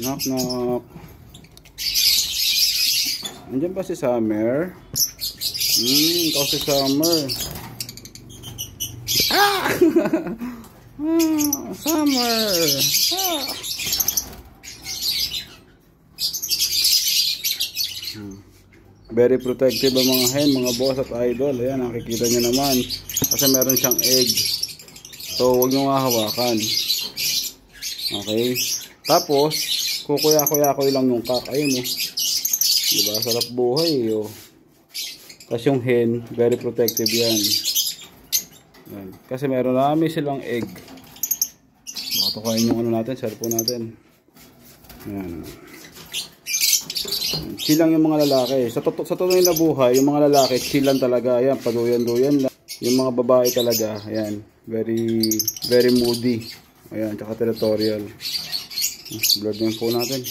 Knock knock. Andiyan ba si Summer? Ikaw si Summer. Ah! Summer. Ah! Very protective ang mga hen, mga boss at idol. Ayan, nakikita nyo naman. Kasi meron siyang egg. So, huwag nyo nga hawakan. Okay. Tapos, kukuya-kuya-kuya lang yung cock. Ayun, oh. Diba? Sarap buhay, oh. Tapos yung hen, very protective yan. Ayan. Kasi meron namin silang egg. Baka tukayin yung ano natin, cellphone natin. Ayan. Chill lang yung mga lalaki. Sa tunay na buhay, yung mga lalaki, chill lang talaga. Ayan, paduyan-duyan lang. Yung mga babae talaga, ayan, very moody. Ayan, tsaka territorial. Blurred na yung phone natin.